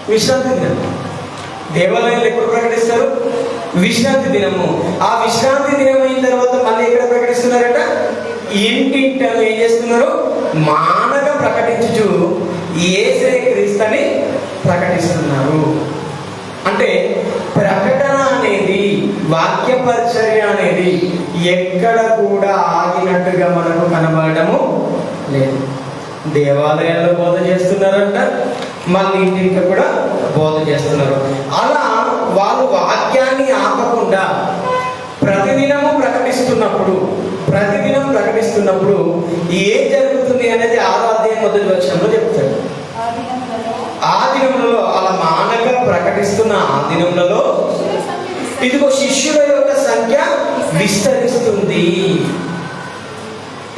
విశ్రాంతి దినం దేవాలయాలు ఎప్పుడు ప్రకటిస్తారు? విశ్రాంతి దినము. ఆ విశ్రాంతి దినం అయిన తర్వాత మళ్ళీ ఎక్కడ ప్రకటిస్తున్నారట? ఇంటింటను ఏం చేస్తున్నారు? మానక ప్రకటించు యేసే క్రీస్తుని ప్రకటిస్తున్నారు. అంటే ప్రకటన అనేది, వాక్య పరిచర్య అనేది ఎక్కడ కూడా ఆగినట్టుగా మనకు కనబడటము లేదు. దేవాలయాల్లో బోధ చేస్తున్నారంట, మళ్ళీ ఇంటికి కూడా బోధ చేస్తున్నారు. అలా వాళ్ళు వాక్యాన్ని ఆపకుండా ప్రతిదినం ప్రకటిస్తున్నప్పుడు ఏం జరుగుతుంది అనేది 6వ అధ్యాయం మొదటి వచనంలో చెప్తాడు. ఆ దినములలో అలా మానక ప్రకటిస్తున్న ఆ దినములలో ఇదిగో శిష్యుల యొక్క సంఖ్య విస్తరిస్తుంది.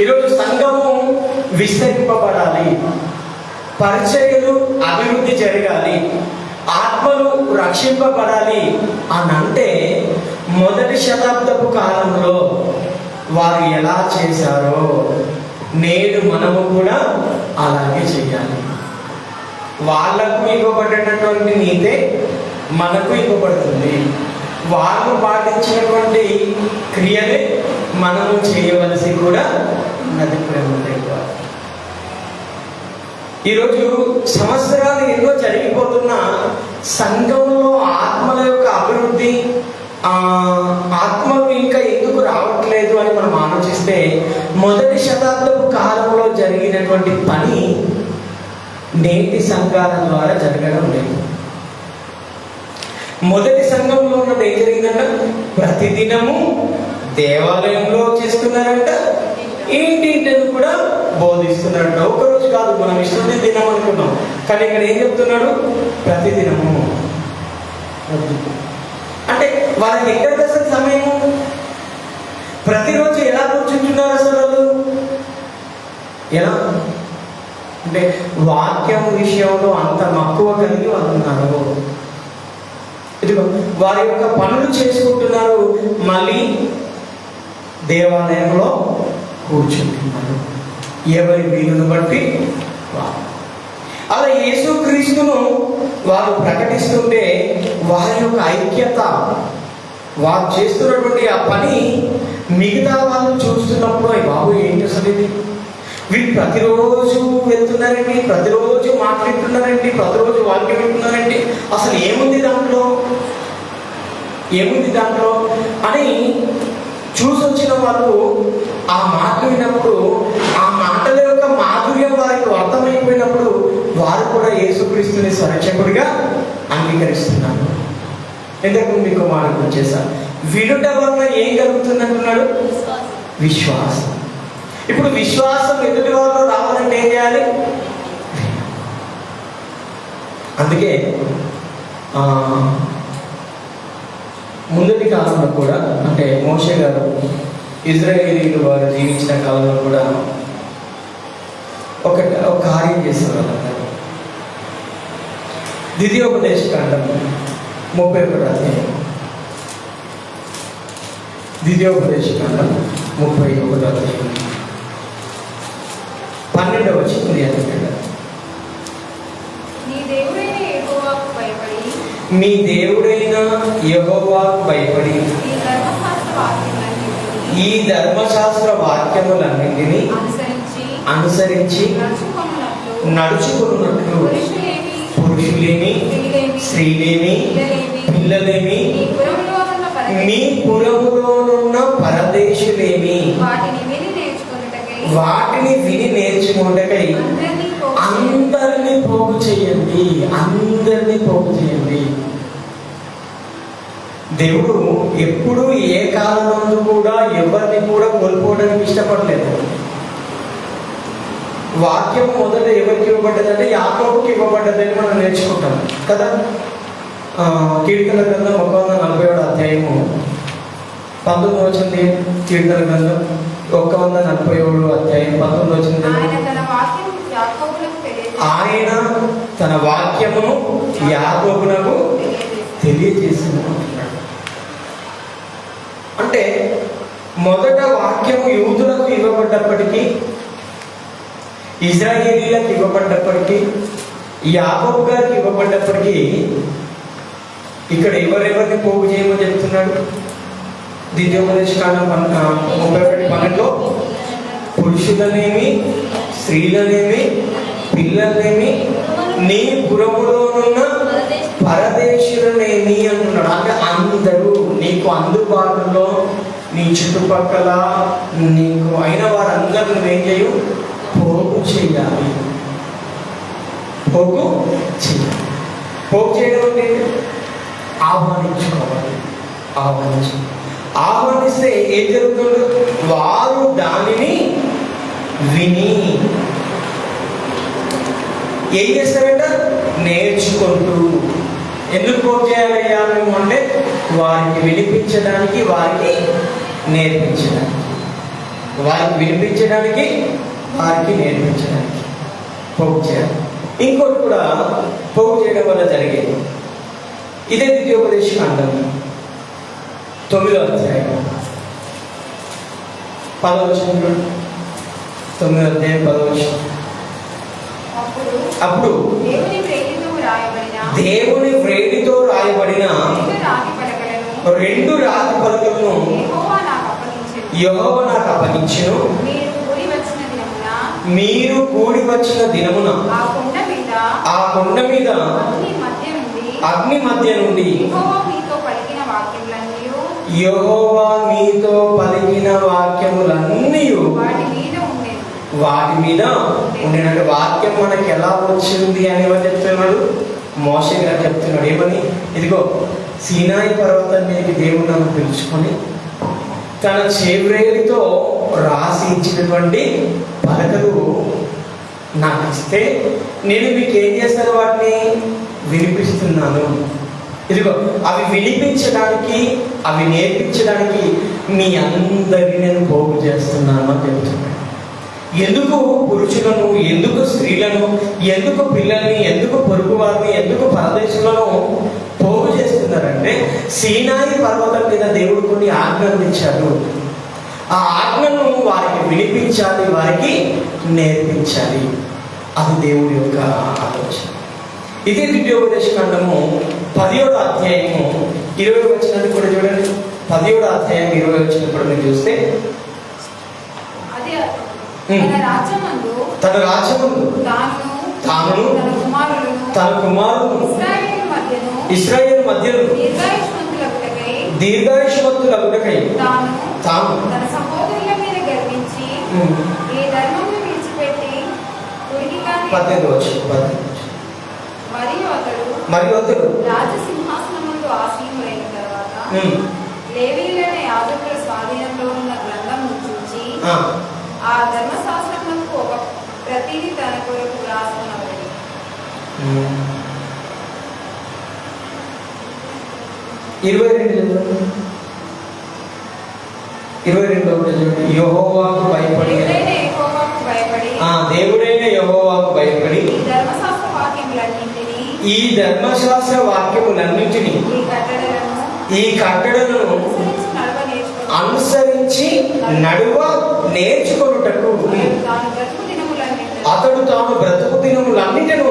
ఈరోజు సంఘము విస్తరింపబడాలి, పరిచర్యలు అభివృద్ధి జరగాలి, ఆత్మలు రక్షింపబడాలి అని అంటే మొదటి శతాబ్దపు కాలంలో వారు ఎలా చేశారో నేడు మనము కూడా అలాగే చేయాలి. వాళ్ళకు ఇవ్వబడినటువంటి నీతే మనకు ఇవ్వబడుతుంది. వాళ్ళు పాటించినటువంటి క్రియలే మనము చేయవలసి కూడా ఉన్నది. ప్రేమ ఈరోజు సంవత్సరాలు ఎన్నో జరిగిపోతున్న సంఘంలో ఆత్మల యొక్క అభివృద్ధి, ఆత్మలు ఇంకా ఎందుకు రావట్లేదు అని మనం ఆలోచిస్తే మొదటి శతాబ్దపు కాలంలో జరిగినటువంటి పని నేటి సంఘాల ద్వారా జరగడం లేదు. మొదటి సంఘంలో ఉన్నది ఏం జరిగిందంట? ప్రతిదినము దేవాలయంలో చేస్తున్నారంట, ఇంటింటిని కూడా బోధిస్తున్నారంట. ఒకరోజు కాదు, మనం విశ్రాంతి దినం అనుకున్నాం, కానీ ఇక్కడ ఏం చెప్తున్నాడు? ప్రతిదినము. అంటే వాళ్ళకి ఎక్కడికి అసలు సమయము? ప్రతిరోజు ఎలా కూర్చుంటున్నారు అసలు వాళ్ళు? ఎలా అంటే వాక్యం విషయంలో అంత మక్కువ కలిగి ఉన్నారు. ఇదిగో వారి యొక్క పనులు చేసుకుంటున్నారు, మళ్ళీ దేవాలయంలో కూర్చుంటున్నారు, ఎవరి వీలును బట్టి. అలా యేసుక్రీస్తును వారు ప్రకటిస్తుంటే వారి యొక్క ఐక్యత, వారు చేస్తున్నటువంటి ఆ పని మిగతా వాళ్ళు చూస్తున్నప్పుడు బాబు ఏంటి అసలు ఇది, వీళ్ళు ప్రతిరోజు వెళ్తున్నారండి, ప్రతిరోజు మాట్లాడుతున్నారండి, ప్రతిరోజు వాక్యం వింటున్నారండి, అసలు ఏముంది దాంట్లో అని చూసి వచ్చిన వాళ్ళు ఆ మాట విన్నప్పుడు, ఆ మాటల యొక్క మాధుర్యం వారికి అర్థమైపోయినప్పుడు వారు కూడా యేసుక్రీస్తుని స్వరక్షకుడిగా అంగీకరిస్తున్నారు. ఎందుకు మీకు మాట వచ్చేసారు? వినుట వలన ఏం కలుగుతుంది అంటున్నాడు? విశ్వాసం. ఇప్పుడు విశ్వాసం ఎదుటి వాళ్ళు రావాలంటే ఏం చేయాలి? అందుకే ముందటి కాలంలో కూడా, అంటే మోషే గారు ఇజ్రాయేలీలు వారు జీవించిన కాలంలో కూడా ఒక కార్యం చేసేవాళ్ళు. ద్వితీయోపదేశకాండం 31వ అధ్యాయం, ద్వితీయోపదేశకాండం 31వ అధ్యాయం 12వ వచనం. మీ దేవుడైన యెహోవాకు భయపడి ఈ ధర్మశాస్త్ర వాక్యములన్నింటినీ అనుసరించి నడుచుకున్నట్లు పురుషులేమి, స్త్రీలేమి, పిల్లలేమి, మీ పురములోనున్న పరదేశులేమి వాటిని విని నేర్చుకుంటకై అందరినీ పోగు చేయండి. దేవుడు ఎప్పుడు ఏ కాలంలో కూడా ఎవరిని కూడా కోల్పోవడానికి ఇష్టపడలేదు. వాక్యం మొదట ఎవరికి ఇవ్వబడ్డదంటే యాకోబుకి ఇవ్వబడ్డదని మనం నేర్చుకుంటాం కదా. కీర్తన గ్రంథం 147వ అధ్యాయము 19 వచ్చింది. కీర్తన గ్రంథం 147వ అధ్యాయం 19 వచ్చింది. ఆయన తన వాక్యమును యాకోబునకు తెలియజేసింది. అంటే మొదట వాక్యము యూదులకు ఇవ్వబడ్డప్పటికీ ఇజ్రాయేలీలకు ఇవ్వబడ్డప్పటికీ, యాకోబు గారికి ఇవ్వబడ్డప్పటికీ ఇక్కడ ఎవరెవరిని పోగు చేయమని చెప్తున్నాడు? ద్వితీయోపదేశకాండం 31:12 పురుషులనేమి, స్త్రీలనేమి, పిల్లలనేమి, నీ పురములోనున్న పరదేశులనేమి అంటున్నాడు. అంటే అందరూ నీకు అందుబాటులో, నీ చుట్టుపక్కల నీకు అయిన వారందరూ నువ్వేం చేయు? పోగు చేయాలి. పోగు చేయాలి. పోగు చేయడం అంటే ఆహ్వానించుకోవాలి. ఆహ్వానిస్తే ఏం జరుగుతుంది? వారు దానిని విని ఏం చేస్తారంట? నేర్చుకుంటూ. ఎందుకు పోగు చేయాలయ్యా మేము అంటే వారికి వినిపించడానికి, వారికి నేర్పించడానికి. వారికి వినిపించడానికి, వారికి నేర్పించడానికి పోగు చేయాలి. ఇంకోటి కూడా పోగు చేయడం వల్ల జరిగేది ఇదే. ద్వితీయోపదేశకాండం 9వ అధ్యాయం 10వ వచనం. 9వ అధ్యాయం 10వ వచనం. అప్పుడు దేవుని వ్రేలితో రాయబడిన 2 రాతి పలకలను యెహోవా నాకు అప్పగించెను. మీరు కూడి వచ్చిన దినమున ఆ కొండ మీద అగ్ని మధ్య నుండి యెహోవా మీతో పలికిన వాక్యములన్నీ వాటి మీద ఉండినట్టు. వాక్యం మనకి ఎలా వచ్చింది అని ఎవరు చెప్తున్నాడు? మోషే గారు చెప్తున్నాడు. ఏమని? ఇదిగో సీనాయి పర్వతం మీదకి దేవుడు నన్ను పిలుచుకొని తన చేవ్రేలితో రాసి ఇచ్చినటువంటి పలకలు నాకు ఇస్తే నేను మీకు ఏం చేస్తాను? వాటిని వినిపిస్తున్నాను. ఇదిగో అవి వినిపించడానికి, అవి నేర్పించడానికి మీ అందరినీ నేను పోగు చేస్తున్నాను అని చెప్తున్నాను. ఎందుకు పురుషులను, ఎందుకు స్త్రీలను, ఎందుకు పిల్లల్ని, ఎందుకు పొరుగు వారిని, ఎందుకు పరదేశులను పోగు చేస్తున్నారంటే సీనాయి పర్వతం మీద దేవుడు కొన్ని ఆజ్ఞలు ఇచ్చాడు. ఆ ఆజ్ఞను వారికి వినిపించాలి, వారికి నేర్పించాలి. అది దేవుడి యొక్క ఆలోచన. ఇదే ద్వితీయోపదేశకాండము 10వ అధ్యాయము 20వ వచనాన్ని కూడా చూడండి. 10వ అధ్యాయం 20వ వచనం కూడా మీరు చూస్తే తన రాజ్యమందు తాను తన కుమారులను ఇశ్రాయేలు మధ్యను దీర్ఘాయుష్మంతులగుటకై తాను తన సహోదరుల మీద గర్వించి ఈ ధర్మమును విడిచిపెట్టి మరియు అతడు రాజసింహాసనములో ఆసీనులైన తర్వాత లేవీయులైన యాజకుల స్వాధీనంలో ఉన్న గ్రంథమును చూచి ఆ ధర్మశాస్త్రమునకు ఒక ప్రతిని తన కొరకు రాసుకున్నవాడు. 22 యెహోవాకు భయపడి దేవుడైన యెహోవాకు భయపడి ఈ ధర్మశాస్త్ర వాక్యములన్నింటినీ ఈ కట్టడలను అనుసరించి నడువ నేర్చుకొనుటకు అతడు తాను బ్రతుకు దినములన్నిటిను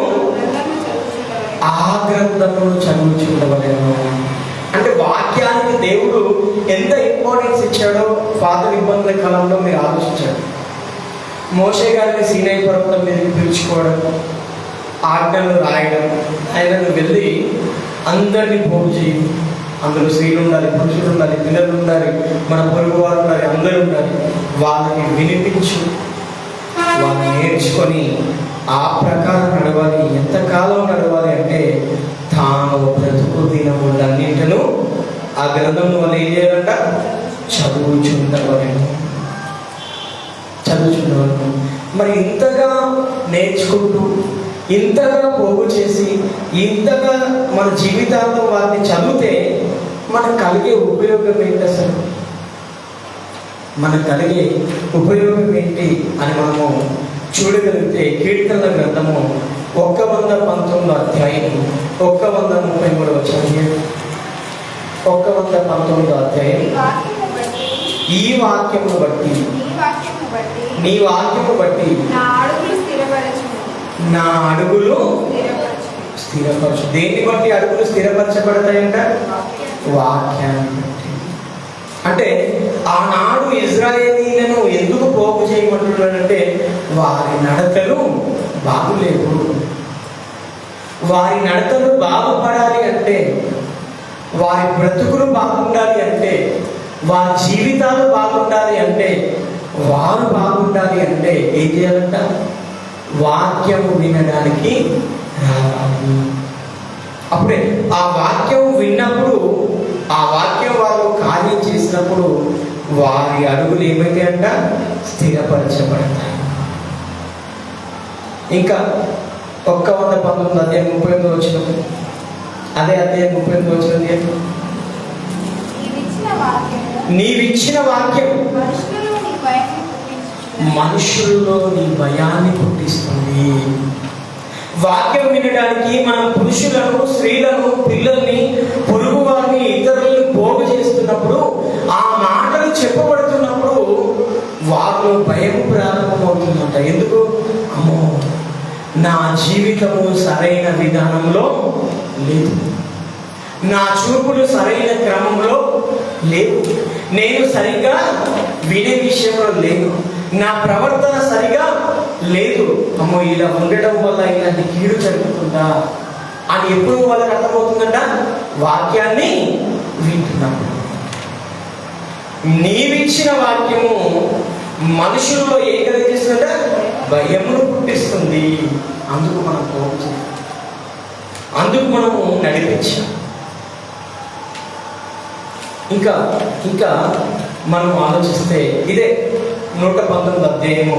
ఆ గ్రంథమును చదువుచుండవలెను. అంటే వాక్యానికి దేవుడు ఎంత ఇంపార్టెన్స్ ఇచ్చాడో పాత నిబంధన కాలంలో మీరు ఆలోచించాడు. మోషే గారిని సీనాయి పర్వతం మీదకి పిలుచుకోవడం, ఆజ్ఞలు రాయడం, ఆయనను వెళ్ళి అందరినీ పోగు చేయి, అందులో స్త్రీలు ఉండాలి, పురుషులు ఉండాలి, పిల్లలు ఉండాలి, మన పొరుగు వారు ఉండాలి, అందరూ ఉండాలి, వాళ్ళని వినిపించు, వాళ్ళని నేర్చుకొని ఆ ప్రకారం నడవాలి. ఎంతకాలం నడవాలి అంటే తాను బ్రతుకు దినములన్నింటిను ఆ గ్రంథంలో వాళ్ళు ఏం చేయాలంట? చదువుచుండవలను. మరి ఇంతగా నేర్చుకుంటూ, ఇంతగా పోగు చేసి, ఇంతగా మన జీవితాల్లో వారిని చదివితే మనకు కలిగే ఉపయోగం ఏంటి? అసలు మనకు కలిగే ఉపయోగం ఏంటి అని మనము చూడగలిగితే కీర్తనల గ్రంథము 119వ అధ్యాయం 133వ వచనం. 119వ అధ్యాయం. ఈ వాక్యమును బట్టి నీ వాక్యము బట్టి నా నా అడుగులు స్థిరపరచు. స్థిరపరచు. దేన్ని బట్టి అడుగులు స్థిరపరచబడతాయంట? వాక్యాన్ని బట్టి. అంటే ఆనాడు ఇజ్రాయేలీలను ఎందుకు పోగు చేయమంటున్నాడంటే వారి నడతలు బాగులేవు. వారి నడతలు బాగుపడాలి అంటే, వారి బ్రతుకులు బాగుండాలి అంటే, వారి జీవితాలు బాగుండాలి అంటే, వారు బాగుండాలి అంటే ఏం చేయాలంట? వాక్యము వినడానికి రావాలి. అప్పుడే ఆ వాక్యం విన్నప్పుడు, ఆ వాక్యం వారు కార్యం చేసినప్పుడు వారి అడుగులు ఏమైతే అంట? స్థిరపరచబడతాయి. ఇంకా 119 అధ్యాయం 38 వచనం, అదే అధ్యాయం 38 వచనం. నీవిచ్చిన వాక్యము నీవిచ్చిన వాక్యం మనుషుల్లో నీ భయాన్ని పుట్టిస్తుంది. వాక్యం వినడానికి మనం పురుషులను, స్త్రీలను, పిల్లల్ని, పొరుగు వారిని, ఇతరులను పోగు చేస్తున్నప్పుడు, ఆ మాటలు చెప్పబడుతున్నప్పుడు వారిలో భయం ప్రారంభమవుతుందంట. ఎందుకు? అమ్మో, నా జీవితము సరైన విధానంలో లేదు, నా చూపులు సరైన క్రమంలో లేవు, నేను సరిగ్గా వినే విషయంలో లేను, నా ప్రవర్తన సరిగా లేదు. అమ్మో, ఇలా ఉండడం వల్ల ఇలాంటి కీడు జరుగుతుందా అని ఎప్పుడు వాళ్ళకి అర్థమవుతుందంట? వాక్యాన్ని వింటున్నప్పుడు. నీవిచ్చిన వాక్యము మనుషుల్లో ఏం కలిగిస్తుందంట? భయమును పుట్టిస్తుంది. అందుకు మనం పోగు చేయాలి, అందుకు మనము నడిపించాం. ఇంకా ఇంకా మనం ఆలోచిస్తే ఇదే 119 అధ్యాయము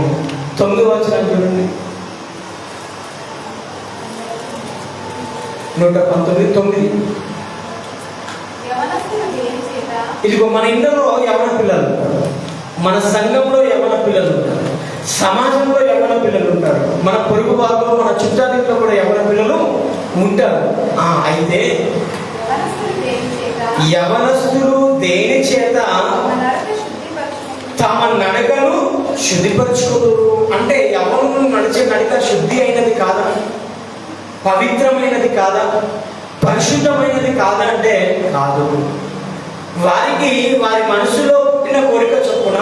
9వ వచనం చూడండి. 119:9. ఇదిగో మన ఇంట్లో యవన పిల్లలు ఉంటారు, మన సంఘంలో యవన పిల్లలు ఉంటారు, సమాజంలో యవన పిల్లలు ఉంటారు, మన పొరుగు వారిలో, మన చుట్టాలింట్లో కూడా యవన పిల్లలు ఉంటారు. అయితే యవనస్తులు దేని చేత తమ నడకను శుద్ధిపరచుకోరు అంటే, యవనులు నడిచే నడక శుద్ధి అయినది కాదా, పవిత్రమైనది కాదా, పరిశుద్ధమైనది కాదంటే కాదు. వారికి వారి మనసులో పుట్టిన కోరిక చొప్పున,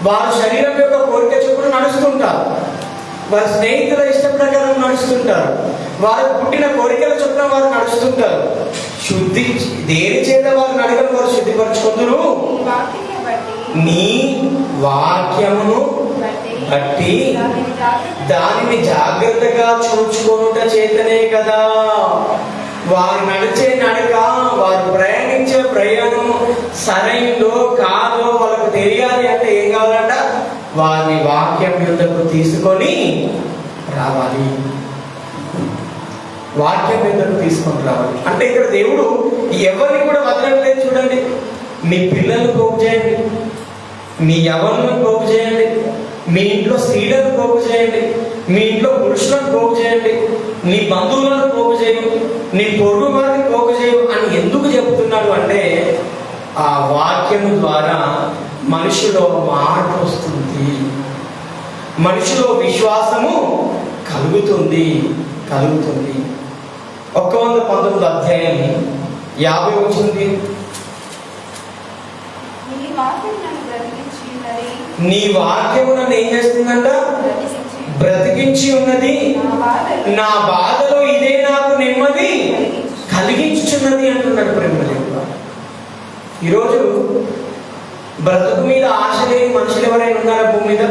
వారి శరీరం యొక్క కోరిక చొప్పున నడుస్తుంటారు, వారి స్నేహితుల ఇష్ట ప్రకారం నడుస్తుంటారు, వారు పుట్టిన కోరికల చొప్పున వారు నడుస్తుంటారు. శుద్ధి దేని చేత వారు నడకను వారు శుద్ధిపరచుకుందరు? నీ వాక్యమును బట్టి దానిని జాగ్రత్తగా చూచుకొనుట చేతనే కదా. వారు నడిచే నడక, వారు ప్రయాణించే ప్రయాణం సరైందో కాదో వాళ్ళకు తెలియాలి అంటే ఏం కావాలంట? వారిని వాక్యం యుద్ధకు తీసుకొని రావాలి, వాక్యం యుద్ధకు తీసుకొని రావాలి. అంటే ఇక్కడ దేవుడు ఎవరిని కూడా వదలట్లేదు. చూడండి, మీ పిల్లలను పోగు చేయండి, మీ యవనులను పోగు చేయండి, మీ ఇంట్లో స్త్రీలను పోగు చేయండి, మీ ఇంట్లో పురుషులను పోగు చేయండి, నీ బంధువులను పోగు చేయు, నీ పొరుగు వారిని పోగు చేయు అని ఎందుకు చెబుతున్నాడు అంటే, ఆ వాక్యము ద్వారా మనిషిలో మార్పు వస్తుంది, మనిషిలో విశ్వాసము కలుగుతుంది. 119 అధ్యాయం 50 వచ్చింది. నీ వాక్యము నన్ను ఏం చేస్తుందంట? బ్రతికించి ఉన్నది, నా బాధలో ఇదే నాకు నెమ్మది కలిగించుచున్నది అంటున్నాడు ప్రేమలేక. ఈరోజు బ్రతుకు మీద ఆశ లేని మనుషులు ఎవరైనా ఉన్నారా భూమి మీద?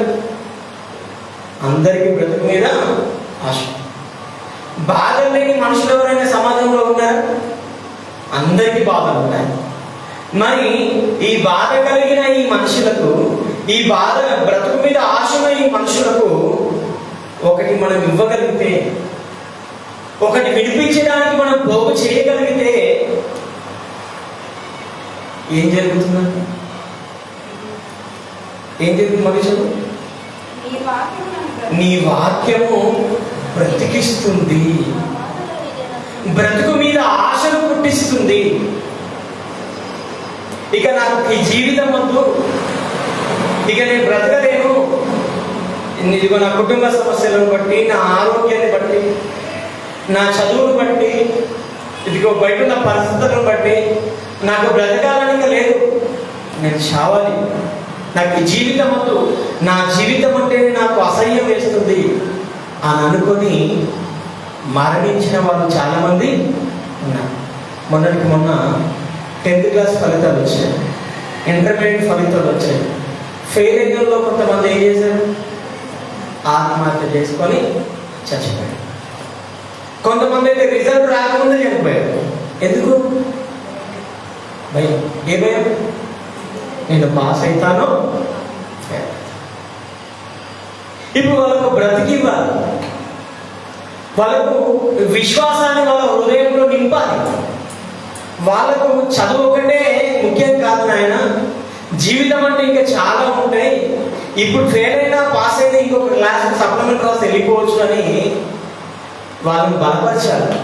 అందరికీ బ్రతుకు మీద ఆశ. బాధ లేని మనుషులు ఎవరైనా సమాజంలో ఉన్నారా? అందరికీ బాధలు ఉన్నాయి. మరి ఈ బాధ కలిగిన ఈ మనుషులకు, ఈ బాధ బ్రతుకు మీద ఆశ ఉన్న ఈ మనుషులకు ఒకటి మనం ఇవ్వగలిగితే, ఒకటి విడిపించడానికి మనం పోగు చేయగలిగితే ఏం జరుగుతుందండి? ఏం జరుగుతుంది మనుషులు? నీ వాక్యము బ్రతికిస్తుంది, బ్రతుకు మీద ఆశను పుట్టిస్తుంది. ఇక నాకు ఈ జీవితం వద్దు, ఇక నేను బ్రతకలేను, ఇదిగో నా కుటుంబ సమస్యలను బట్టి, నా ఆరోగ్యాన్ని బట్టి, నా చదువును బట్టి, ఇదిగో బయట ఉన్న పరిస్థితులను బట్టి నాకు బ్రతకాలని లేదు, నేను చావాలి, నాకు ఈ జీవితం వద్దు, నా జీవితం అంటేనే నాకు అసహ్యం వేస్తుంది అని అనుకొని మరణించిన వాళ్ళు చాలామంది ఉన్నారు. మొన్నటికి మొన్న 10th క్లాస్ ఫలితాలు వచ్చాయి, ఇంటర్మీడియట్ ఫలితాలు వచ్చాయి. ఫెయిల్ అయిన వాళ్ళు కొంతమంది ఏం చేశారు? ఆత్మహత్య చేసుకొని చచ్చిపోయారు. కొంతమంది అయితే రిజల్ట్ రాకముందే చనిపోయారు. ఎందుకు? భయం. ఏ భయం? నేను పాస్ అవుతాను. ఇప్పుడు వాళ్ళకు బ్రతికివ్వాలి, వాళ్ళకు విశ్వాసాన్ని వాళ్ళ హృదయంలో నింపాలి. వాళ్ళకు చదువు ఒకటే ముఖ్యం కాదు నాయన, జీవితం అంటే ఇంకా చాలా ఉంటాయి. ఇప్పుడు ఫెయిల్ అయినా పాస్ అయినా ఇంకొక క్లాస్ సప్లిమెంట్ రాసి వెళ్ళిపోవచ్చు అని వాళ్ళని బలపరచాలి.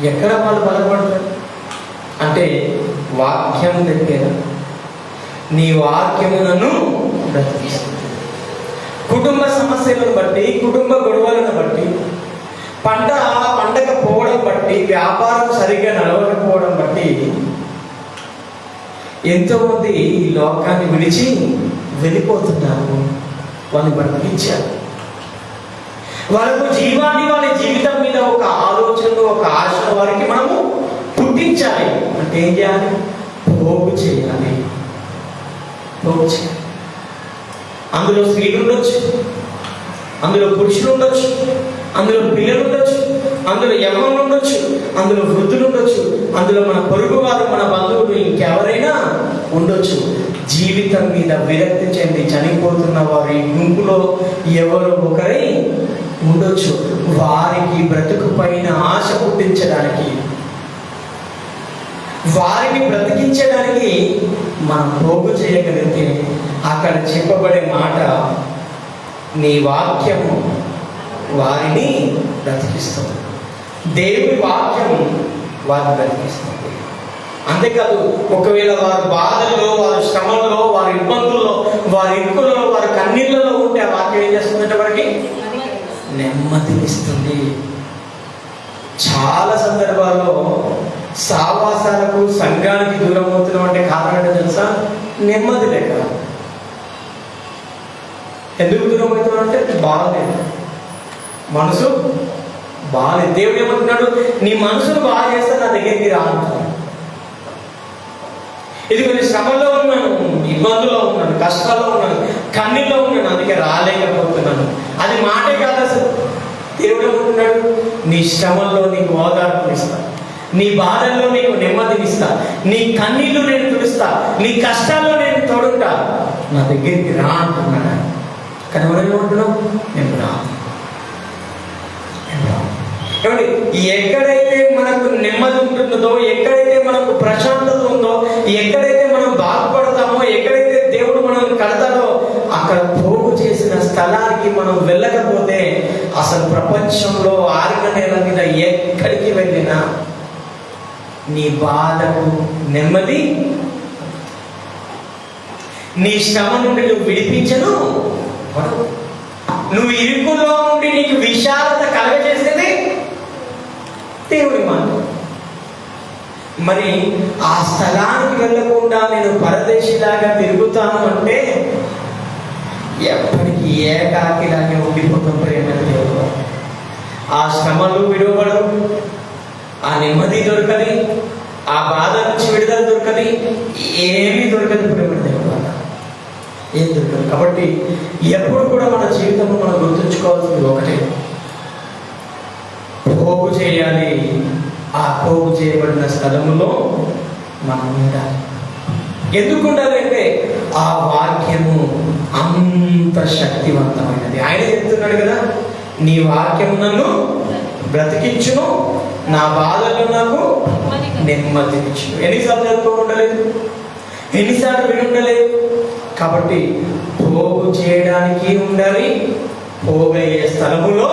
ఎక్కడ వాళ్ళు బలపడతారు అంటే వాక్యం దగ్గర. నీ వాక్యము నన్ను బ్రతికిస్తుంది. కుటుంబ సమస్యలను బట్టి, కుటుంబ గొడవలను బట్టి, పండకపోవడం బట్టి, వ్యాపారం సరిగ్గా నడవకపోవడం బట్టి ఎంతోమంది ఈ లోకాన్ని విడిచి వెళ్ళిపోతున్నారు. వాళ్ళని బ్రతికించారు. వాళ్ళకు జీవాన్ని, వాళ్ళ జీవితం మీద ఒక ఆలోచనలు, ఒక ఆశ వారికి మనము పుట్టించాలి. అంటే ఏం చేయాలి? పోగు చేయాలి. పోగు చేయాలి. అందులో స్త్రీలు ఉండొచ్చు, అందులో పురుషులు ఉండొచ్చు, అందులో పిల్లలు ఉండొచ్చు, అందులో యవ్వనులు ఉండొచ్చు, అందులో వృద్ధులు ఉండొచ్చు, అందులో మన పొరుగు వారు, మన బంధువులు, ఇంకెవరైనా ఉండొచ్చు. జీవితం మీద విరక్తి చెంది చనిపోతున్న వారి గుంపులో ఎవరో ఒకరై ఉండొచ్చు. వారికి బ్రతుకు పైన ఆశ పుట్టించడానికి, వారిని బ్రతికించడానికి మనం పోగు చేయగలిగితే అక్కడ చెప్పబడే మాట, నీ వాక్యము వారిని బ్రతికిస్తుంది. దేవుని వాక్యం వారిని బ్రతికిస్తుంది. అంతేకాదు, ఒకవేళ వారి బాధల్లో, వారి శ్రమల్లో, వారి ఇబ్బందుల్లో, వారి ఇరుకులలో, వారి కన్నీళ్ళలో ఉంటే ఆ వాక్యం ఏం చేస్తుందంటే వారికి నెమ్మదినిస్తుంది. చాలా సందర్భాల్లో సావాసాలకు, సంఘానికి దూరం అవుతున్నాం అంటే కారణం ఏంటో తెలుసా? నెమ్మది లేక. ఎందుకు దూరం అవుతున్నాం అంటే బాగలేదు, మనసు బాగలేదు. దేవుడు ఏమంటున్నాడు? నీ మనసును బాగా చేస్తే నా దగ్గరికి రా అంటున్నాడు. ఇది కొన్ని శ్రమలో ఉన్నాను, ఇబ్బందుల్లో ఉన్నాను, కష్టాల్లో ఉన్నాను, కన్నీళ్ళలో ఉన్నాను, అందుకే రాలేకపోతున్నాను. అది మాటే కాదు అసలు. దేవుడు ఏమంటున్నాడు? నీ శ్రమల్లో నీకు ఓదార్పుని ఇస్తా, నీ బాధల్లో నీకు నెమ్మదిని ఇస్తా, నీ కన్నీళ్లు నేను తుడుస్తా, నీ కష్టాల్లో నేను తోడుంటా, నా దగ్గరికి రా అంటున్నాడు. కానీ మనం ఏమంటున్నాం? నేను రా. ఏమండి, ఎక్కడైతే మనకు నెమ్మది ఉంటుందో, ఎక్కడైతే మనకు ప్రశాంతత ఉందో, ఎక్కడైతే మనం బాగుపడతామో, ఎక్కడైతే దేవుడు మనల్ని కడతాడో అక్కడ పోగు చేసిన స్థలానికి మనం వెళ్ళకపోతే అసలు ప్రపంచంలో ఆరిన నేల మీద ఎక్కడికి వెళ్ళినా నీ బాధకు నెమ్మది, నీ శ్రమ నుండి నువ్వు విడిపించను, నువ్వు ఇరుకులో నుండి నీకు విశాలత కలగజేసేది దేవుని మాట. మరి ఆ స్థలానికి వెళ్ళకుండా నేను పరదేశిలాగా తిరుగుతాను అంటే ఎప్పటికీ ఏకాకిలాగే ఉండిపోతాం. ప్రేమైన దేవుడు, ఆ శ్రమలు విడవబడవు, ఆ నెమ్మది దొరకది, ఆ బాధ నుంచి విడుదల దొరకది, ఏమీ దొరకదు. ప్రేమైన దేవుడు, ఏం దొరకదు. కాబట్టి ఎప్పుడు కూడా మన జీవితంలో మనం గుర్తుంచుకోవాల్సింది ఒకటే, పోగు చేయాలి. ఆ పోగు చేయబడిన స్థలములో మనం ఉండాలి. ఎందుకు ఉండాలి అంటే ఆ వాక్యము అంత శక్తివంతమైనది. ఆయన చెప్తున్నాడు కదా, నీ వాక్యము నన్ను బ్రతికించును, నా బాధలు నాకు నెమ్మదించును. ఎన్నిసార్లు చెప్తూ ఉండలేదు, ఎన్నిసార్లు విని ఉండలేదు. కాబట్టి పోగు చేయడానికి ఉండాలి, పోగయ్యే స్థలములో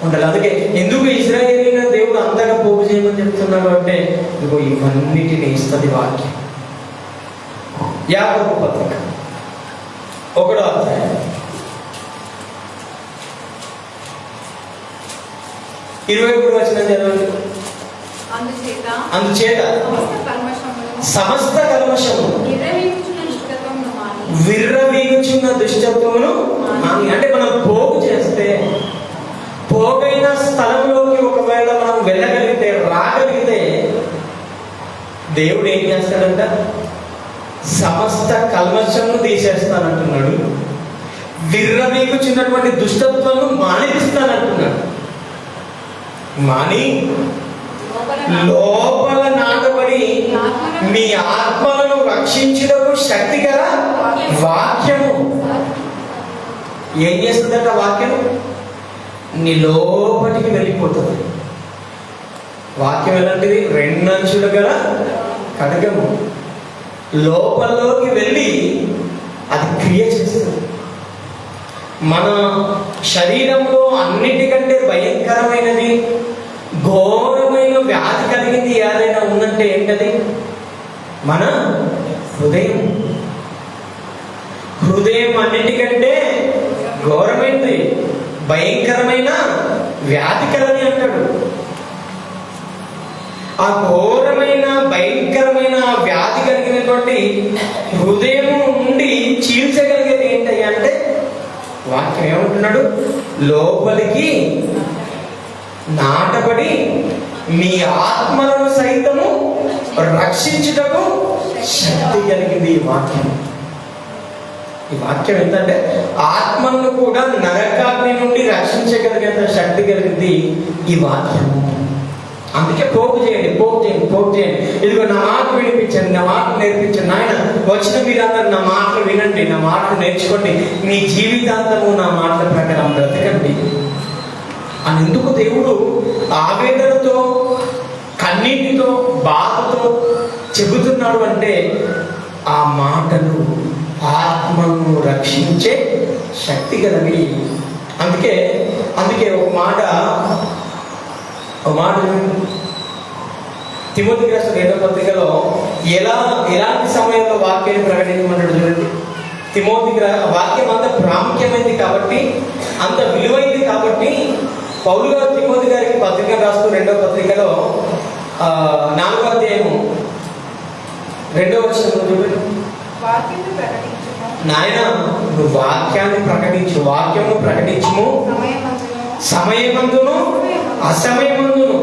ఉండాలి. అందుకే ఎందుకు ఇశ్రాయేలీయుల దేవుడు అంతగా పోగు చేయమని చెప్తున్నాడు అంటే ఇదిగో ఇవన్నిటిని ఇస్తుంది వాక్యం. యాకోబు పత్రిక 1వ అధ్యాయం 23వ వచనం చదవండి. అందుచేత సమస్త కల్మషము విర్రవీగుచున్న దుష్టత్వమును మాని. అంటే మనం పోగు చేస్తే, పోగైన స్థలంలోకి ఒకవేళ మనం వెళ్ళగలిగితే, రాగలిగితే, దేవుడు ఏం చేస్తాడంట? సమస్త కల్మషమును తీసేస్తానంటున్నాడు. విర్రవీగుచున్నటువంటి దుష్టత్వాన్ని మానిపిస్తానంటున్నాడు. మాని లోపల నాటబడి మీ ఆత్మలను రక్షించుటకు శక్తి గల వాక్యము ఏం చేస్తుందట? వాక్యం నీ లోపలికి వెళ్ళిపోతుంది. వాక్యం ఎలాంటిది? రెండంచులు గల ఖడ్గము. లోపలిలోకి వెళ్ళి అది క్రియ చేస్తుంది. మన శరీరంలో అన్నిటికంటే భయంకరమైనది, ఘోరమైన వ్యాధి కలిగింది ఏదైనా ఉందంటే ఏంటది? మన హృదయం. హృదయం అన్నిటికంటే ఘోరమైనది, భయంకరమైన వ్యాధి కలది అంటాడు. ఆ ఘోరమైన భయంకరమైన వ్యాధి కలిగినటువంటి హృదయం నుండి చీల్చగలిగేది ఏంటి అంటే వాక్యం. ఏమంటున్నాడు? లోపలికి నాటబడి మీ ఆత్మలను సైతము రక్షించుటకు శక్తి కలిగింది ఈ వాక్యం. ఈ వాక్యం ఏంటంటే ఆత్మలను కూడా నరకాగ్ని నుండి రక్షించగలిగేంత శక్తి కలిగింది ఈ వాక్యం. అందుకే పోగు చేయండి, పోగు చేయండి, పోగు చేయండి. ఇదిగో నా మాట వినిపించండి, నా మాట నేర్పించండి. నాయన వచ్చిన మీరందరూ నా మాటలు వినండి, నా మాటలు నేర్చుకోండి, మీ జీవితాంతము నా మాటల ప్రకారం బ్రతకండి అని ఎందుకు దేవుడు ఆవేదనతో, కన్నీటితో, బాధతో చెబుతున్నాడు అంటే ఆ మాటలు ఆత్మను రక్షించే శక్తి గలవి. అందుకే ఒక మాట తిమోతికి రాసిన 2వ పత్రికలో ఎలాంటి సమయంలో వాక్యాన్ని ప్రకటించమన్నాడు చూడండి. తిమోతికి వాక్యం అంత ప్రాముఖ్యమైనది కాబట్టి, అంత విలువైంది కాబట్టి పౌలు గారు తిమోతి గారికి పత్రిక రాస్తూ 2వ పత్రికలో 4వ అధ్యాయము 2వ వచనం చూడండి. నాయన నువ్వు వాక్యాన్ని ప్రకటించు, వాక్యము ప్రకటించుము, సమయమందును అసమయమందును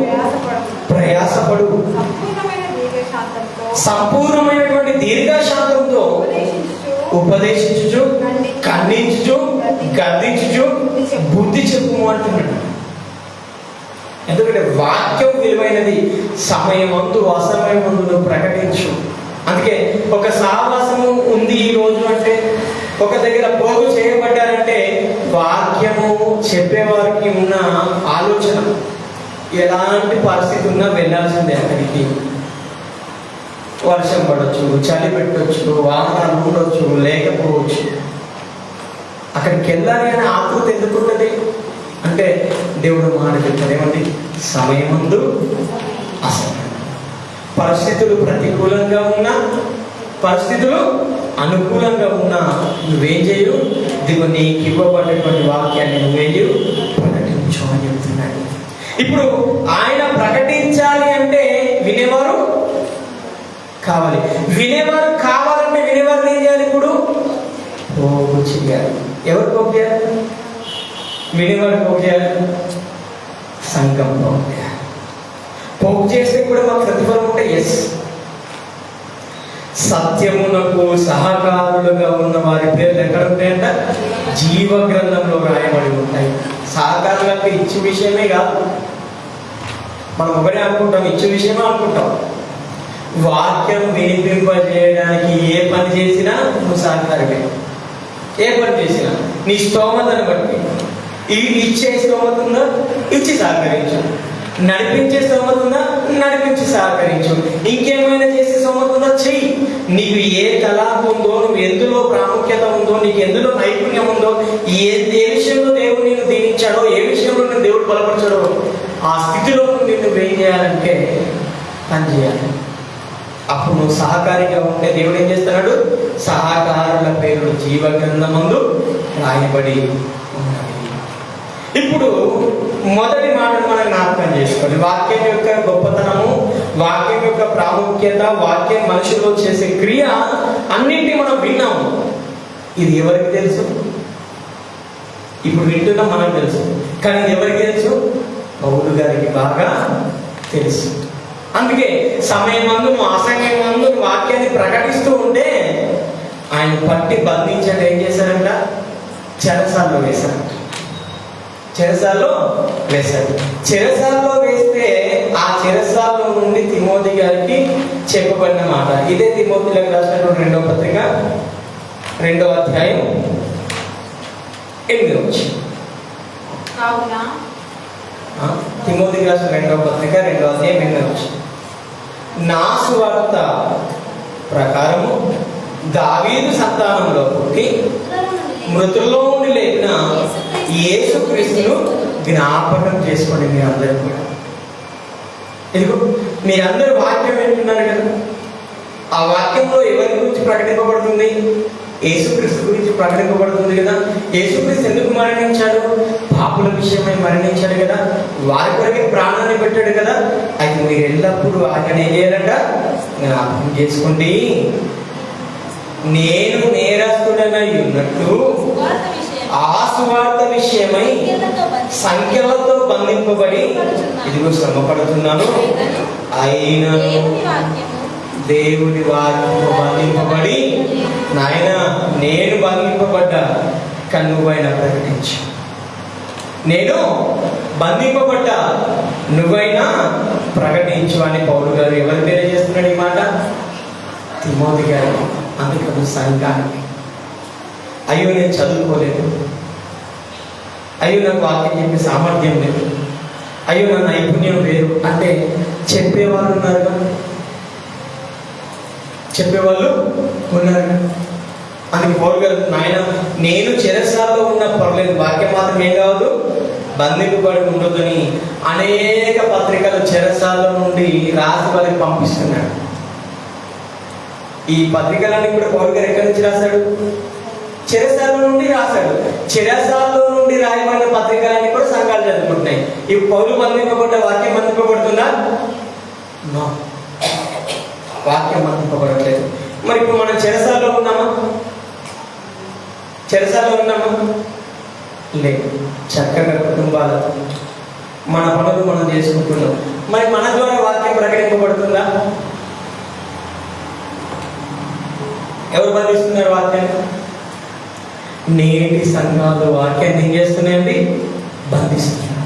ప్రయాసపడు, సంపూర్ణమైనటువంటి దీర్ఘశాంతంతో ఉపదేశించుచు, ఖండించుచు, గద్దించుచు బుద్ధి చెప్పుము అంటున్నాడు. ఎందుకంటే వాక్యం విలువైనది. సమయమందు అసమయమందు ప్రకటించు. అందుకే ఒక సహవాసము ఉంది ఈ రోజు అంటే, ఒక దగ్గర పోగు చేయబడ్డారంటే వాక్యము చెప్పేవారికి ఉన్న ఆలోచన ఎలాంటి పరిస్థితి ఉన్నా వెళ్ళాల్సిందే. అక్కడికి వర్షం పడవచ్చు, చలి పెట్టవచ్చు, వాహనాలు ఉండొచ్చు, లేకపోవచ్చు. అక్కడికి వెళ్ళాలి అనే ఆకృతి ఎందుకుంటుంది అంటే దేవుడు మాట చెప్తాడు. ఏమండి? సమయమందు అసమయం. పరిస్థితులు ప్రతికూలంగా ఉన్నా, పరిస్థితులు అనుకూలంగా ఉన్నా నువ్వేం చేయు? ఇదిగో నీకు ఇవ్వబడినటువంటి వాక్యాన్ని నువ్వేం చేయు? ప్రకటించు అని చెప్తున్నాడు. ఇప్పుడు ఆయన ప్రకటించాలి అంటే వినేవారు కావాలి. వినేవారు కావాలంటే వినేవారు ఏం చేయాలి? ఇప్పుడు పోగు చేయాలి. ఎవరు పోగు చేయాలి? వినేవారు పోగు చేయాలి, సంఘం పోగు చేయాలి. పోగు చేస్తే కూడా మాకు ప్రతిఫలం ఉంటే ఎస్. సత్యమునకు సహకారులుగా ఉన్న వారి పేర్లు ఎక్కడ ఉంటాయంట? జీవ గ్రంథంలో రాయబడి ఉంటాయి. సహకారులు అంటే ఇచ్చే విషయమే కాదు. మనం ఒకటే అనుకుంటాం, ఇచ్చే విషయమే అనుకుంటాం. వాక్యం వినిపింపజేయడానికి ఏ పని చేసినా నువ్వు సహకారమే. ఏ పని చేసినా నీ స్తోమతను బట్టి. ఇచ్చే స్తోమత ఉందా? ఇచ్చి సహకరించు. నడిపించే స్తోమత ఉందా? నడిపించి సహకరించు. ఇంకేమైనా చేసే స్తోమత ఉందా? చెయ్యి. నీకు ఏ తలాపు ఉందో, నువ్వు ఎందులో ప్రాముఖ్యత ఉందో, నీకు ఎందులో నైపుణ్యం ఉందో, ఏ విషయంలో దేవుడు నిన్ను దీవించాడో, ఏ విషయంలో నేను దేవుడు బలపరచాడో, ఆ స్థితిలో నువ్వేం చేయాలంటే పని చేయాలి. అప్పుడు నువ్వు సహకారిగా ఉంటే దేవుడు ఏం చేస్తున్నాడు? సహకారుల పేర్లు జీవ గ్రంథమందు రాయబడి ఉన్నాయి. ఇప్పుడు మొదటి మాటను మనం జ్ఞాపకం చేసుకోవాలి. వాక్యం యొక్క గొప్పతనము, వాక్యం యొక్క ప్రాముఖ్యత, వాక్యం మనుషుల్లో చేసే క్రియ అన్నింటినీ మనం విన్నాము. ఇది ఎవరికి తెలుసు? ఇప్పుడు వింటున్నాం, మనకు తెలుసు. కానీ ఇది ఎవరికి తెలుసు? పౌలు గారికి బాగా తెలుసు. అందుకే సమయమందును అసమయమందును వాక్యాన్ని ప్రకటిస్తూ ఉంటే ఆయన పట్టి బంధించాడు. ఏం చేశారంట? చెరసాల్లో వేశారంట. చెరసాల్లో వేశారు. చెరసాల్లో వేస్తే ఆ చెరసాల్లో నుండి తిమోతి గారికి చెప్పబడిన మాట ఇదే. తిమోతిలకు రాసినటువంటి 2వ పత్రిక 2వ అధ్యాయం 8వ వచనం. తిమోతికి రాసిన 2వ పత్రిక 2వ అధ్యాయం 8వ వచనం. నా సువార్త ప్రకారము దావీదు సంతానంలో పుట్టి మృతుల్లో నుండి లేపిన యేసుక్రీస్తును జ్ఞాపకం చేసుకోండి. మీరందరూ కూడా ఇదిగో మీరందరూ వాక్యం వింటున్నారు కదా. ఆ వాక్యంలో ఎవరి గురించి ప్రకటింపబడుతుంది? యేసుక్రీస్తు గురించి ప్రకటింపబడుతుంది కదా. యేసుక్రీస్తు ఎందుకు మరణించాడు? పాపుల విషయమై మరణించాడు కదా. వారి కొరకే ప్రాణాన్ని పెట్టాడు కదా. అయితే మీరు ఎల్లప్పుడూ ఆయన ఏం చేయాలంట? జ్ఞాపకం చేసుకోండి. నేను నేరస్తుడనై ఉన్నట్టు ఆ సువార్త విషయమై సంఖ్యలతో బంధింపబడి ఇదిగో శ్రమపడుతున్నాను. అయినా దేవుని వాక్యము బంధింపబడి, నాయన నేను బంధింపబడ్డా నువ్వైనా ప్రకటించు. నేను బంధింపబడ్డా నువ్వైనా ప్రకటించు అని పౌలు గారు ఎవరు తెలియజేస్తున్నాడు ఈ మాట? తిమోతి గారు. అందుకని సంఘానికి అయ్యో నేను చదువుకోలేదు, అయ్యో నాకు వాక్యం చెప్పే సామర్థ్యం లేదు, అయ్యో నా నైపుణ్యం వేరు అంటే చెప్పేవాళ్ళు ఉన్నారు, చెప్పేవాళ్ళు ఉన్నారు. అందుకే పౌలు గారు, నాయన నేను చెరసాల్లో ఉన్న పర్లేదు, వాక్యం మాత్రం ఏం కావద్దు, బంధింపబడి ఉండొద్దని అనేక పత్రికలు చెరసాల్లో నుండి రాసి వాళ్ళకి పంపిస్తున్నాడు. ఈ పత్రికలన్నీ కూడా పౌలు గారు ఎక్కడి నుంచి రాశాడు? చెరసాల నుండి రాశాడు. చెరసాల్లో నుండి రాయబడిన పత్రికలన్నీ కూడా సంఘాలు చదువుకుంటున్నాయి. ఈ పౌలు బంధింపబడ్డ వాక్యం బంధింపబడుతుందా? నో, వాక్యం బంధింపబడట్లేదు. మరి ఇప్పుడు మనం చెరసాల్లో ఉన్నామా? చెరసాల్లో ఉన్నామా? లేదు. చక్కగా కుటుంబాలతో మన పనులు మనం చేసుకుంటున్నాం. మరి మన ద్వారా వాక్యం ప్రకటింపబడుతుందా? ఎవరు బంధిస్తున్నారు వాక్యాన్ని? నేటి సంఘాలు వాక్యాన్ని ఏం చేస్తున్నాయండి? బంధిస్తున్నారు.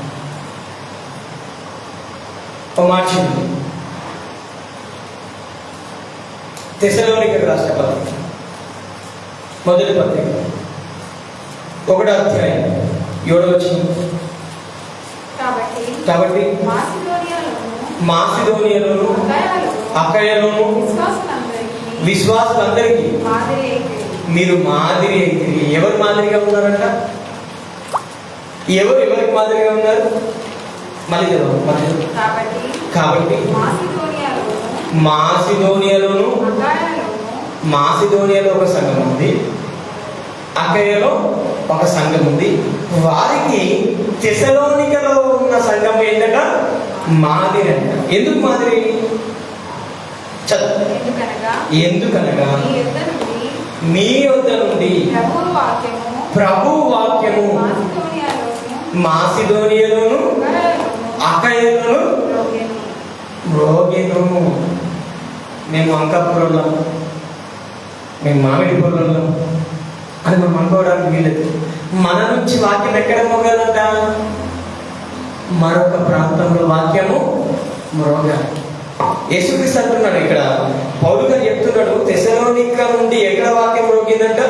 ఒక మార్చింది. తెస్సలోనికీయులకు రాసిన పత్రిక మొదటి పత్రిక 1వ అధ్యాయం 7వ వచనం. కాబట్టి మాసిదోనియలోను అకయలోను విశ్వాసులందరికీ మీరు మాదిరి అయితే. ఎవరు మాదిరిగా ఉన్నారంట? ఎవరికి మాదిరిగా ఉన్నారు? మళ్ళీ చదవండి. కాబట్టి మాసిదోనియాలో ఒక సంఘం ఉంది, అకయలో ఒక సంఘం ఉంది. వారికి తెస్సలోనికలో ఉన్న సంఘం ఏంటంట? మాదిరి అంట. ఎందుకు మాదిరి? ఎందుకనగా మీ యొద్ద నుండి ప్రభు వాక్యము మాసిదోనియలోను అకయలోను రోగెను. మేము అంకాపురంలో, మేము మామిడి పొలంలో అని మనం అనుకోవడానికి వీలేదు. మన నుంచి వాక్యం ఎక్కడ మోగాలంట? మరొక ప్రాంతంలో వాక్యము మ్రోగాలి. యేసుక్రీస్తు అంటున్నాడు, ఇక్కడ పౌలు గారు చెప్తున్నాడు, తెస్సలోనిక నుండి ఎక్కడ వాక్యం మోగిందంట?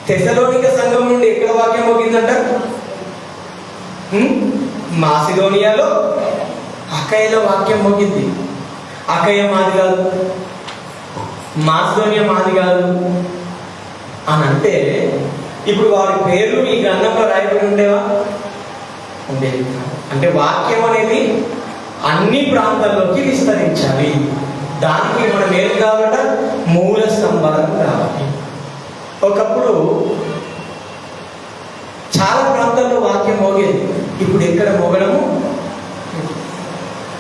తెస్సలోనిక సంఘం నుండి ఎక్కడ వాక్యం మోగిందంట? మాసిదోనియాలో అకయలో వాక్యం మోగింది. అకయ మాది కాదు, మాసిదోనియా మాది కాదు అని అంటే ఇప్పుడు వారి పేర్లు ఈ గ్రంథంలో రాయబడి ఉండేవా? ఉండేది. అంటే వాక్యం అనేది అన్ని ప్రాంతాల్లోకి విస్తరించాలి. దానికి మనం ఏం కావాలంట? మూల స్తంభాలను కావాలి. ఒకప్పుడు చాలా ప్రాంతాల్లో వాక్యం మోగేది. ఇప్పుడు ఎక్కడ మోగడము.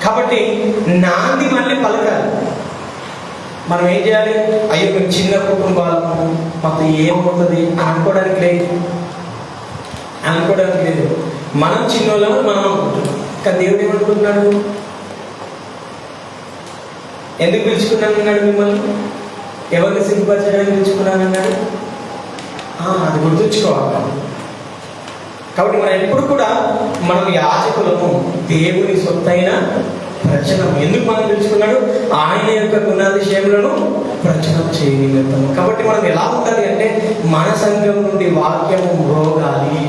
కాబట్టి నాంది మళ్ళీ పలకాలి. మనం ఏం చేయాలి? అయ్యో మేము చిన్న కుటుంబాలము, మాకు ఏమవుతుంది అనుకోవడానికి లేదు. మనం చిన్నోళ్ళము మనం అనుకుంటున్నాం. కానీ దేవుడు ఏమనుకుంటున్నాడు? ఎందుకు పిలుచుకున్నానన్నాడు మిమ్మల్ని? ఎవరిని సిగ్గుపరచడానికి పిలుచుకున్నానన్నాడు? అది గుర్తుంచుకోవాలి. కాబట్టి మనం ఎప్పుడు కూడా మనం యాజకులము, దేవుని సొత్తైన ప్రచనం. ఎందుకు మనం పిలుచుకున్నాడు? ఆయన యొక్క గుణాతిశయములను ప్రచనం చేయగలుగుతాము. కాబట్టి మనం ఎలా ఉండాలి అంటే మన సంఘం నుండి వాక్యము మ్రోగాలి.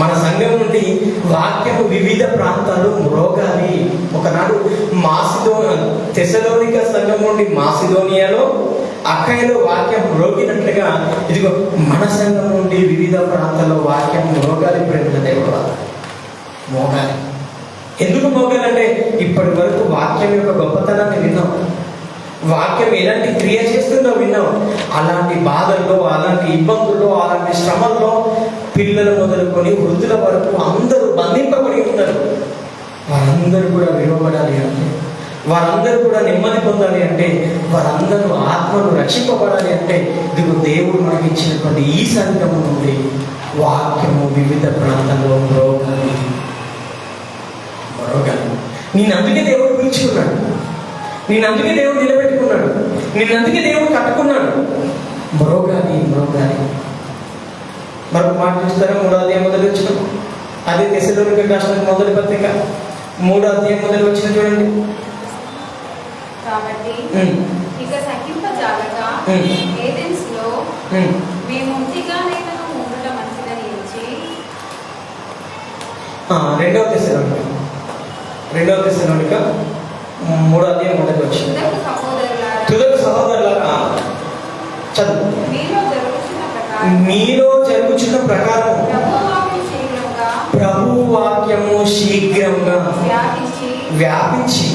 మన సంఘం నుండి వాక్యము వివిధ ప్రాంతాలు మ్రోగాలి. ఒకనాడు తెస్సలోనిక సంఘం నుండి మాసిదోనియాలో, అక్కయలో వాక్యం మ్రోగినట్లుగా ఇదిగో మన సంఘం నుండి వివిధ ప్రాంతాల్లో వాక్యం మ్రోగాలి. ప్రేమ దేవుడు మోగాలి. ఎందుకు మోగాలంటే ఇప్పటి వరకు వాక్యం యొక్క గొప్పతనాన్ని విన్నాం. వాక్యం ఎలాంటి క్రియ చేస్తుందో విన్నాం. అలాంటి బాధల్లో, అలాంటి ఇబ్బందుల్లో, అలాంటి శ్రమల్లో పిల్లలు మొదలుకొని వృద్ధుల వరకు అందరూ బంధింపబడి ఉన్నారు. వారందరూ కూడా విలువబడాలి అంటే, వారందరూ కూడా నెమ్మది పొందాలి అంటే, వారందరూ ఆత్మను రక్షింపబడాలి అంటే ఇదిగో దేవుడు మనకి ఇచ్చినటువంటి ఈ సంఘము నుండి వాక్యము వివిధ ప్రాంతాల్లో మ్రోగాలి. నేను అందుకే దేవుడు పిలుచుకున్నాడు. నేను అందుకే దేవుడు నిలబెట్టుకున్నాడు. నేను అందుకే దేవుడు కట్టుకున్నాడు. మ్రోగాలి. మరొక మాట చూస్తారా? 3వ అధ్యాయం మొదలు వచ్చిన అదే తెస్సలోనిక రాసిన మొదటి పత్రిక 3వ అధ్యాయం మొదలు వచ్చిన చూడండి. కాబట్టి ఇక సహింపజాలక ఏథెన్స్‌లో మేము ఒంటిగానైనను ఉండట మంచిదని ఎంచి. 2వ తెస్సలోనిక 3వ అధ్యాయం మొదటి వచ్చిన తుదకు సహోదరులారా చదువు. మీలో జరుగుచున్న ప్రకారం ప్రభు వాక్యము శీఘ్రంగా వ్యాపించి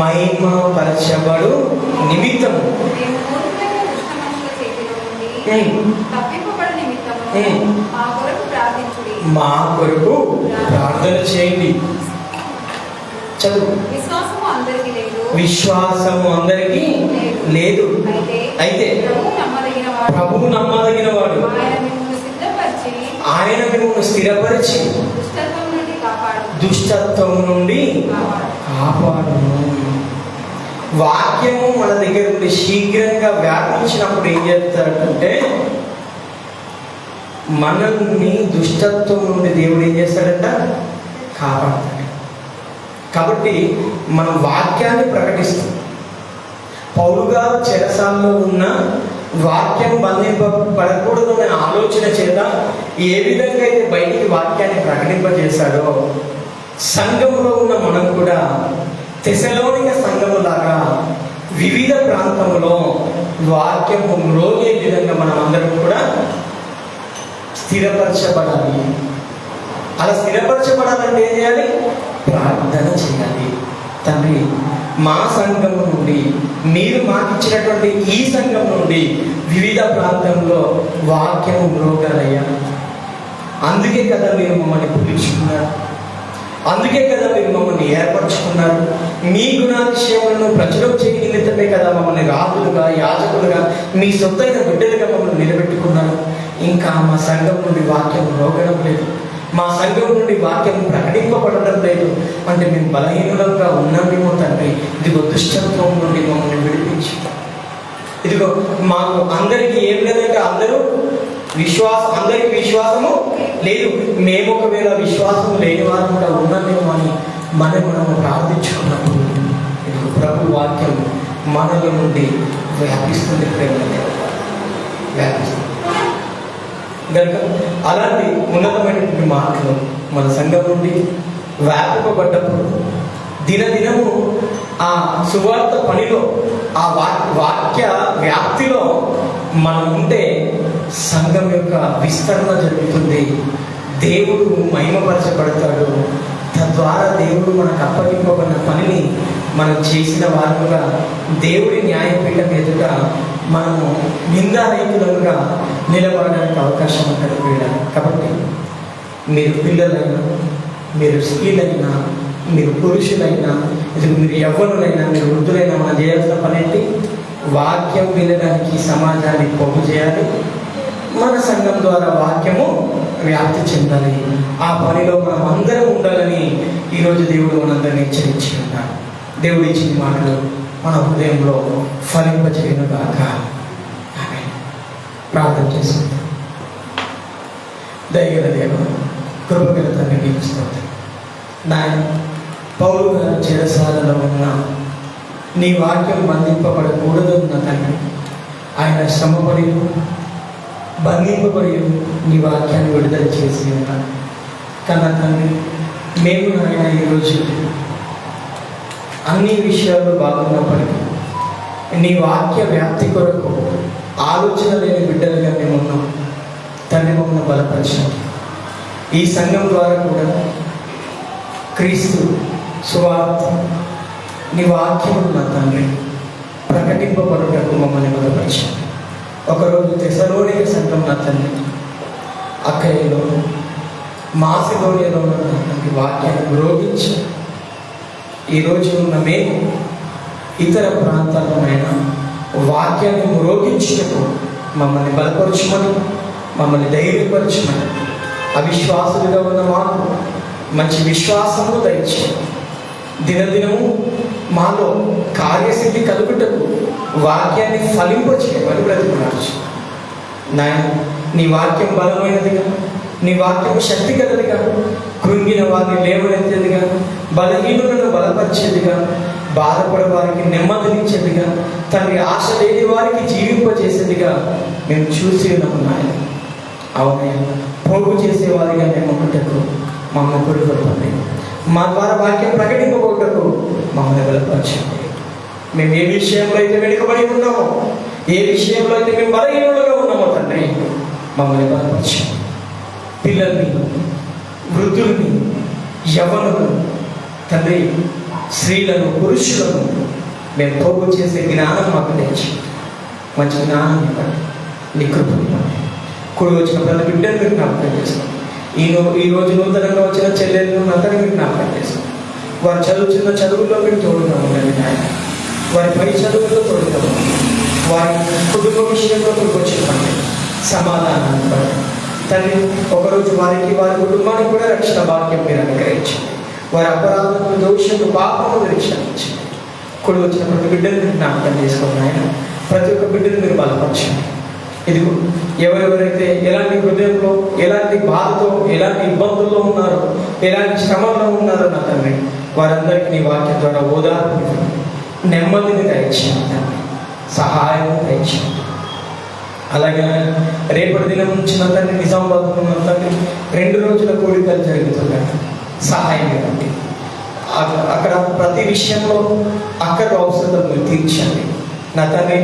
మహిమపరచబడు నిమిత్తము మా కొరకు ప్రార్థన చేయండి. చదువు. విశ్వాసము అందరికీ లేదు. అయితే ప్రభువు నమ్మదగిన వాడు. ఆయన మిమ్మల్ని స్థిరపరిచి దుష్టత్వం నుండి కాపాడు. వాక్యము మన దగ్గర నుండి శీఘ్రంగా వ్యాపించినప్పుడు ఏం చేస్తాడంటే మనల్ని దుష్టత్వం నుండి దేవుడు ఏం చేస్తాడంట? కాపాడతాడు. కాబట్టి మనం వాక్యాన్ని ప్రకటిస్తాం. పౌలు గారు చెరసాల్లో ఉన్న వాక్యం బంధింపబడకూడదు అనే ఆలోచన చేత ఏ విధంగా అయితే బయటికి వాక్యాన్ని ప్రకటింపజేశాడో, సంఘంలో ఉన్న మనం కూడా తెస్సలోనిక సంఘములాగా వివిధ ప్రాంతంలో వాక్యము మ్రోగే విధంగా మనం అందరం కూడా స్థిరపరచబడాలి. అలా స్థిరపరచబడాలంటే ఏం చేయాలి? ప్రార్థన చేయాలి. తండ్రి, మా సంఘం నుండి, మీరు మాకు ఇచ్చినటువంటి ఈ సంఘం నుండి వివిధ ప్రాంతంలో వాక్యము మ్రోగాలయ్యా. అందుకే కదా మీరు మమ్మల్ని పిలుచుకున్నారు. అందుకే కదా మీరు మమ్మల్ని ఏర్పరచుకున్నారు. మీ గుణాతిశయములను ప్రచురం చేయనిమిత్తమే కదా మమ్మల్ని రాజులుగా, యాజకులుగా, మీ సొత్తైన బిడ్డలుగా మమ్మల్ని నిలబెట్టుకున్నారు. ఇంకా మా సంఘం నుండి వాక్యం మ్రోగడం లేదు, మా సంఘం నుండి వాక్యం ప్రకటింపబడడం లేదు అంటే మేము బలహీనులంగా ఉన్నామేమో తండ్రి. ఇదిగో దుష్టత్వం నుండి మమ్మల్ని విడిపించి, ఇదిగో మాకు అందరికీ ఏం లేదంటే అందరికి విశ్వాసము లేదు. మేము ఒకవేళ విశ్వాసం లేని వారు కూడా ఉన్నామేమో అని మనము ప్రార్థించుకున్నప్పుడు ఇదిగో ప్రభు వాక్యం మనల నుండి వ్యాపిస్తుంది. ప్రేమ వ్యాపిస్తుంది కనుక అలాంటి ఉన్నతమైనటువంటి మాటలు మన సంఘం నుండి వ్యాపింపబడ్డప్పుడు దినదినము ఆ సువార్త పనిలో, ఆ వాక్య వ్యాప్తిలో మనం ఉంటే సంఘం యొక్క విస్తరణ జరుగుతుంది. దేవుడు మహిమపరచబడతాడు. తద్వారా ద్వారా దేవుడు మనకు అప్పగింపబడిన పనిని మనం చేసిన వారముగా దేవుడి న్యాయపీఠం ఎదుట మనము నిందారహితులుగా నిలబడడానికి అవకాశం ఉంటుంది వీళ్ళని. కాబట్టి మీరు పిల్లలైనా, మీరు స్త్రీలైనా, మీరు పురుషులైనా, మీరు యవ్వనులైనా, మీరు వృద్ధులైనా మనం చేయాల్సిన పని ఏంటి? వాక్యం వినడానికి సమాజాన్ని పోగు చేయాలి. మన సంఘం ద్వారా వాక్యము వ్యాప్తి చెందాలి. ఆ పనిలో మనం అందరం ఉండాలని ఈరోజు దేవుడు మనందరినీ హెచ్చరించి ఉన్నాడు. దేవుడు ఇచ్చిన మాటలు మన హృదయంలో ఫలింపచేయునుగాక. ఆమేన్. ప్రార్థన చేసుకుంటాం. దయగల దేవుడు, కృపగల తండ్రి, నీకు స్తోత్రం. నాయన, పౌలు గారు చెరసాలలో ఉన్న నీ వాక్యం బంధింపబడకూడదు ఉన్న తండ్రి, ఆయన శ్రమపడి బంధింపబడి నీ వాక్యాన్ని విడుదల చేసి ఉన్నాను. కన్నా తండ్రి, మేము నాయన ఈరోజు అన్ని విషయాలు బాగున్నప్పటికీ నీ వాక్య వ్యాప్తి కొరకు ఆలోచన లేని బిడ్డలుగా మేము ఉన్నాం. తండ్రి, మమ్మల్ని బలపరచండి. ఈ సంఘం ద్వారా కూడా క్రీస్తు సువార్త నీ వాక్యము నా తండ్రి ప్రకటింపబడుటకు మమ్మల్ని బలపరచండి. ఒకరోజు తెసలోనిక సంఘం నా తండ్రి అక్కయ్యలో మాసిదోనియలో ఉన్నటువంటి వాక్యాన్ని మ్రోగించి ఈరోజు ఉన్న మేము ఇతర ప్రాంతాలమైన వాక్యాన్ని మ్రోగించుటకు మమ్మల్ని బలపరచమని, మమ్మల్ని ధైర్యపరచమని, అవిశ్వాసులుగా ఉన్న మాకు మంచి విశ్వాసము దయచేయండి. దినదినము మాలో కార్యసిద్ధి కలుగుటకు వాక్యాన్ని ఫలింపచేయమని బ్రతిమలాడు నాయన. నీ వాక్యం బలమైనదిగా, నీ వాక్యం శక్తి గలదిగా, కృంగిన వారిని లేవనెత్తేదిగా, బలహీనులను బలపరిచేదిగా, బాధపడే వారికి నెమ్మదినిచ్చేదిగా, తండ్రి ఆశ లేని వారికి జీవింపజేసేదిగా మేము చూసి ఉన్నాము నాయన. అవునయ్య, పోగు చేసేవారిగా మేము ఒకటకు మమ్మల్ని కొడుకుంటుంది. మా ద్వారా వాక్యం ప్రకటింపబోటకు మమ్మల్ని బలపరచండి. మేము ఏ విషయంలో అయితే వెనుకబడి ఉన్నామో, ఏ విషయంలో అయితే మేము బలహీనులుగా ఉన్నామో తండ్రి, మమ్మల్ని బలపరచండి. పిల్లల్ని, వృద్ధుల్ని, యవ్వనులను తండ్రి, స్త్రీలను, పురుషులను మేము పోగు చేసే జ్ఞానం మాకు తెచ్చి మంచి జ్ఞానం ఇవ్వండి. నీ కృపను ఇవ్వండి. కూడి వచ్చిన ప్రతి బిడ్డను మీరు జ్ఞాపకం చేసుకోండి. ఈ రోజు నూతనంగా వచ్చిన చెల్లెలను అందరినీ మీరు జ్ఞాపకం చేసుకోండి. వారు చదువుతున్న చదువుల్లో మీరు తోడుగా ఉండండి నాయన. వారి పై చదువుల్లో తోడుగా ఉండండి. వారి కుటుంబ విషయంలో మీకు వచ్చిందండి సమాధానాన్ని పడండి తండ్రి. ఒకరోజు వారికి, వారి కుటుంబానికి కూడా రక్షణ భాగ్యం మీరు అనుగ్రహించండి. వారి అపరాధములు, దోషములు, పాపములు రక్షించండి. కూడి వచ్చిన ప్రతి బిడ్డను మీరు జ్ఞాపకం చేసుకోండి నాయన. ప్రతి ఒక్క బిడ్డను మీరు బలపరచండి. ఇదిగో ఎవరెవరైతే ఎలాంటి హృదయంలో, ఎలాంటి బాధతో, ఎలాంటి ఇబ్బందుల్లో ఉన్నారో, ఎలాంటి శ్రమంలో ఉన్నారో నా తండ్రి, వారందరికీ నీ వాక్యం ద్వారా ఓదార్పు, నెమ్మదిని దయచేయండి, సహాయం దయచేయండి. అలాగే రేపటి దినం నుంచి నా తండ్రి నిజామాబాద్ ఉన్న తండ్రి 2 రోజుల కోడికలు జరుగుతున్నాయి. సహాయం ఇవ్వండి. అక్కడ ప్రతి విషయంలో అక్కడ అవసరం మీరు తీర్చండి నా తండ్రి.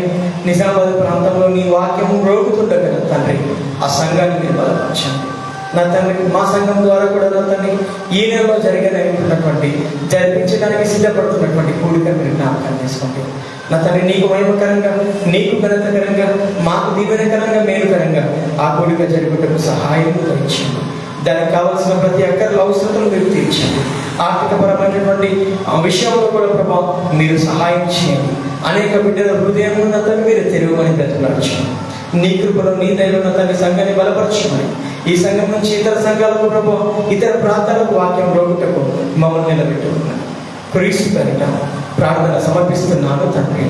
నిజామాబాద్ ప్రాంతంలో నీ వాక్యం రోగుతుండగా నా తండ్రి, ఆ సంఘాన్ని మీరు బలపరచండి నా తండ్రి. మా సంఘం ద్వారా కూడా నా తండ్రి ఈ నెలలో జరిపించడానికి సిద్ధపడుతున్నటువంటి కూడిక మీరు జ్ఞాపకం చేసుకోండి నా తండ్రి. నీకు మహిమకరంగా, నీకు ఘనతకరంగా, మాకు దీవెనకరంగా, మేలుకరంగా ఆ కూడిక జరుగుటకు సహాయం ఇచ్చింది. దానికి కావాల్సిన ప్రతి ఒక్కరి అవసరతలు మీరు తీర్చండి. ఆర్థికపరమైనటువంటి విషయంలో కూడా ప్రభావం మీరు సహాయం చేయండి. అనేక బిడ్డల హృదయం ఉన్న తను మీరు తెరువని బ్రతులార్చండి. నీ కృపలో, నీ దయలో తన సంఘాన్ని బలపరచమని, ఈ సంఘం నుంచి ఇతర సంఘాలకు ప్రభావం, ఇతర ప్రాంతాలకు వాక్యం రోగుటకు మమ్మల్ని నిలబెట్టుకున్నాను. క్రీస్తు పేరిట ప్రార్థన సమర్పిస్తున్నాను తండ్రి.